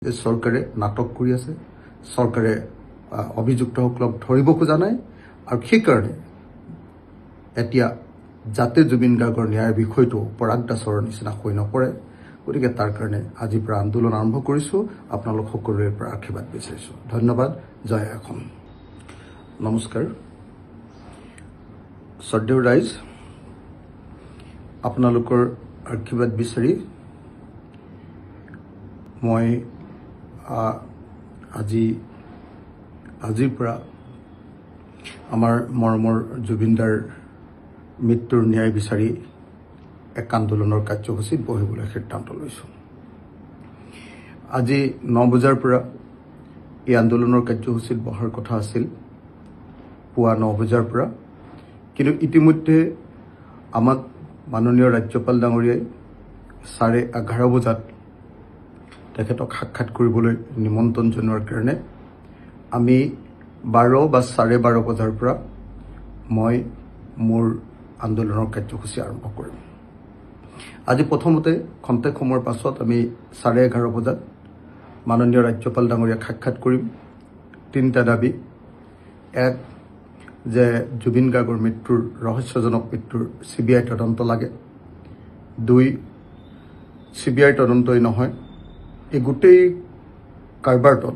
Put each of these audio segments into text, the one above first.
যে চৰকাৰে নাটক কৰি আছে, চৰকাৰে অভিযুক্তসকলক ধৰিব খোজা নাই আৰু সেইকাৰণে এতিয়া যাতে জুবিন গাৰ্গৰ ন্যায়ৰ বিষয়টো পৰাগ দাসৰ নিচিনা হৈ নপৰে, গতিকে তাৰ কাৰণে আজিৰ পৰা আন্দোলন আৰম্ভ কৰিছোঁ। আপোনালোক সকলোৰে পৰা আশীৰ্বাদ বিচাৰিছোঁ। ধন্যবাদ। জয় অসম। নমস্কাৰ। শ্ৰদ্ধেয় ৰাইজ, আপোনালোকৰ আশীৰ্বাদ বিচাৰি মই আজিৰ পৰা আমাৰ মৰমৰ জুবিনদাৰ মৃত্যুৰ ন্যায় বিচাৰি এক আন্দোলনৰ কাৰ্যসূচীত বহিবলৈ সিদ্ধান্ত লৈছোঁ। আজি 9 বজাৰ পৰা এই আন্দোলনৰ কাৰ্যসূচীত বহাৰ কথা আছিল, পুৱা 9 বজাৰ পৰা। কিন্তু ইতিমধ্যে আমাক মাননীয় ৰাজ্যপাল ডাঙৰীয়াই 11:30 বজাত তেখেতক সাক্ষাৎ কৰিবলৈ নিমন্ত্ৰণ জনোৱাৰ কাৰণে আমি 12 বা 12:30 বজাৰ পৰা মই মোৰ আন্দোলনৰ কাৰ্যসূচী আৰম্ভ কৰিম। আজি প্ৰথমতে খন্তেক সময়ৰ পাছত আমি 11:30 বজাত মাননীয় ৰাজ্যপাল ডাঙৰীয়াক সাক্ষাৎ কৰিম। 3টা দাবী। এক, যে জুবিন গাৰ্গৰ মৃত্যুৰ ৰহস্যজনক মৃত্যুৰ CBI তদন্ত লাগে। 2, CBI তদন্তই নহয়, এই গোটেই কাৰবাৰটোত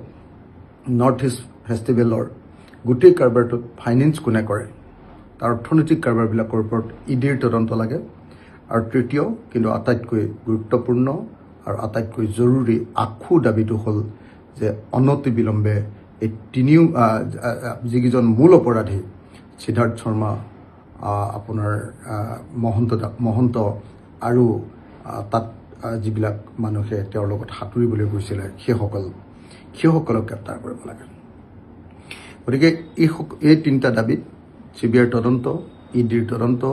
নৰ্থ ইষ্ট ফেষ্টিভেলৰ গোটেই কাৰবাৰটোত ফাইনেন্স কোনে কৰে, তাৰ অৰ্থনৈতিক কাৰবাৰবিলাকৰ ওপৰত EDৰ তদন্ত লাগে। আৰু তৃতীয়, কিন্তু আটাইতকৈ গুৰুত্বপূৰ্ণ আৰু আটাইতকৈ জৰুৰী আখু দাবীটো হ'ল যে অনতিবিলম্বে এই যিকেইজন মূল অপৰাধী সিদ্ধাৰ্থ শৰ্মা, আপোনাৰ মহন্ত আৰু তাত যিবিলাক মানুহে তেওঁৰ লগত সাঁতুৰিবলৈ গৈছিলে সেইসকলক গ্ৰেপ্তাৰ কৰিব লাগে। গতিকে এই 3টা দাবীত CBIৰ তদন্ত, EDৰ তদন্ত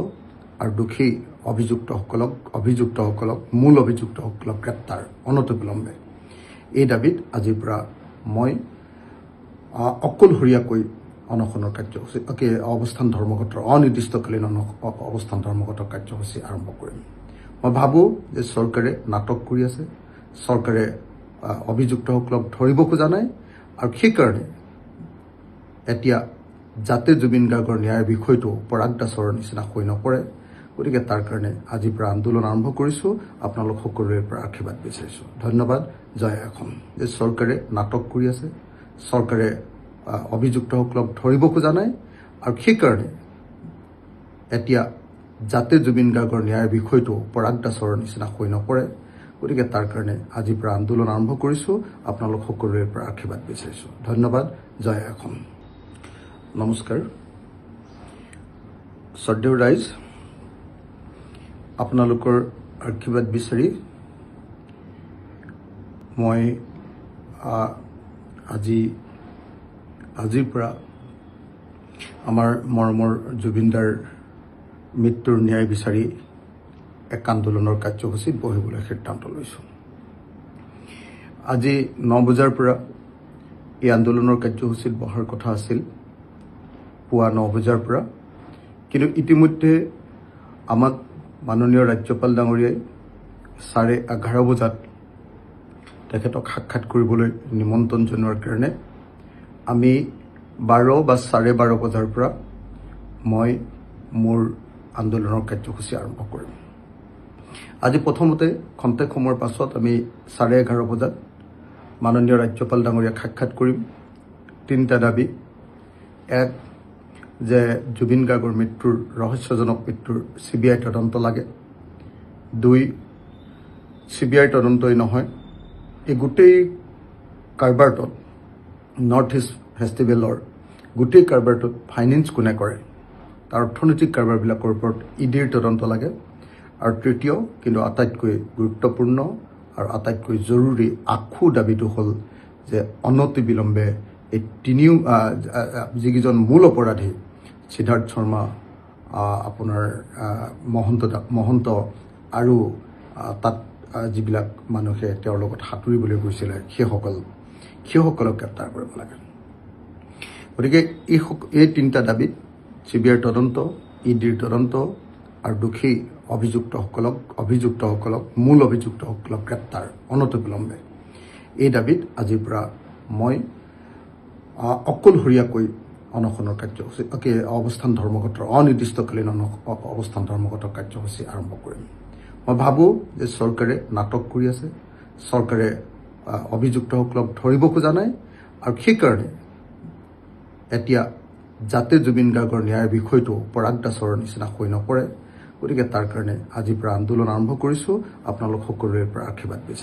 আৰু দোষী অভিযুক্তসকলক মূল অভিযুক্তসকলক গ্ৰেপ্তাৰ অনতিবিলম্বে, এই দাবীত আজিৰ পৰা মই অকলশৰীয়াকৈ অনশনৰ কাৰ্যসূচী অনিৰ্দিষ্টকালীন অৱস্থান ধৰ্মঘট কাৰ্যসূচী আৰম্ভ কৰিম। মই ভাবোঁ যে চৰকাৰে নাটক কৰি আছে, চৰকাৰে অভিযুক্তসকলক ধৰিব খোজা নাই আৰু সেইকাৰণে এতিয়া যাতে জুবিন গাৰ্গৰ ন্যায়ৰ বিষয়টো পৰাগ দাসৰ নিচিনা হৈ নপৰে, গতিকে তাৰ কাৰণে আজিৰ পৰা আন্দোলন আৰম্ভ কৰিছোঁ। আপোনালোক সকলোৰে পৰা আশীৰ্বাদ বিচাৰিছোঁ। ধন্যবাদ। জয় অসম। যে চৰকাৰে নাটক কৰি আছে, চৰকাৰে অভিযুক্তসকলক ধৰিব খোজা নাই আৰু সেইকাৰণে এতিয়া যাতে জুবিন গাৰ্গৰ ন্যায়ৰ বিষয়টো পৰাগ দাসৰ নিচিনা হৈ নপৰে, গতিকে তাৰ কাৰণে আজিৰ পৰা আন্দোলন আৰম্ভ কৰিছোঁ। আপোনালোক সকলোৰে পৰা আশীৰ্বাদ বিচাৰিছোঁ। ধন্যবাদ। জয় অসম। নমস্কাৰ। শ্ৰদ্ধেয় ৰাইজ, আপোনালোকৰ আশীৰ্বাদ বিচাৰি মই আজিৰ পৰা আমাৰ মৰমৰ জুবিনদাৰ মৃত্যুৰ ন্যায় বিচাৰি এক আন্দোলনৰ কাৰ্যসূচীত বহিবলৈ সিদ্ধান্ত লৈছোঁ। আজি 9 বজাৰ পৰা এই আন্দোলনৰ কাৰ্যসূচীত বহাৰ কথা আছিল, পুৱা 9 বজাৰ পৰা। কিন্তু ইতিমধ্যে আমাক মাননীয় ৰাজ্যপাল ডাঙৰীয়াই 11:30 বজাত তেখেতক সাক্ষাৎ কৰিবলৈ নিমন্ত্ৰণ জনোৱাৰ কাৰণে আমি 12 বা 12:30 বজাৰ পৰা মই মোৰ আন্দোলনৰ কাৰ্যসূচী আৰম্ভ কৰিম। আজি প্ৰথমতে খন্তেক সময়ৰ পাছত আমি 11:30 বজাত মাননীয় ৰাজ্যপাল ডাঙৰীয়াক সাক্ষাৎ কৰিম। 3টা দাবী। এক, যে জুবিন গাৰ্গৰ মৃত্যুৰ ৰহস্যজনক মৃত্যুৰ CBI তদন্ত লাগে। 2, CBI তদন্তই নহয়, এই গোটেই কাৰবাৰটোত নৰ্থ ইষ্ট ফেষ্টিভেলৰ গোটেই কাৰবাৰটোত ফাইনেন্স কোনে কৰে, তাৰ অৰ্থনৈতিক কাৰবাৰবিলাকৰ ওপৰত EDৰ তদন্ত লাগে। আৰু তৃতীয়, কিন্তু আটাইতকৈ গুৰুত্বপূৰ্ণ আৰু আটাইতকৈ জৰুৰী আখু দাবীটো হ'ল যে অনতিবিলম্বে এই যিকেইজন মূল অপৰাধী সিদ্ধাৰ্থ শৰ্মা, আপোনাৰ মহন্ত আৰু তাত যিবিলাক মানুহে তেওঁৰ লগত সাঁতুৰিবলৈ গৈছিলে সেইসকলক গ্ৰেপ্তাৰ কৰিব লাগে। গতিকে এই 3টা দাবীত CBIৰ তদন্ত, EDৰ তদন্ত আৰু দোষী অভিযুক্তসকলক মূল অভিযুক্তসকলক গ্ৰেপ্তাৰ অনতিবিলম্বে, এই দাবীত আজিৰ পৰা মই অকলশৰীয়াকৈ অনশনৰ কাৰ্যসূচী অৱস্থান ধৰ্মঘটৰ অনিৰ্দিষ্টকালীন অৱস্থান ধৰ্মঘটৰ কাৰ্যসূচী আৰম্ভ কৰিম। মই ভাবোঁ যে চৰকাৰে নাটক কৰি আছে, চৰকাৰে অভিযুক্তসকলক ধৰিব খোজা নাই, আৰু সেইকাৰণে এতিয়া যাতে জুবিন গাৰ্গৰ ন্যায়ৰ বিষয়টো পৰাগ দাসৰ নিচিনা হৈ নপৰে, গতিকে তাৰ কাৰণে আজিৰ পৰা আন্দোলন আৰম্ভ কৰিছোঁ। আপোনালোক সকলোৰে পৰা আশীৰ্বাদ বিচাৰিছোঁ।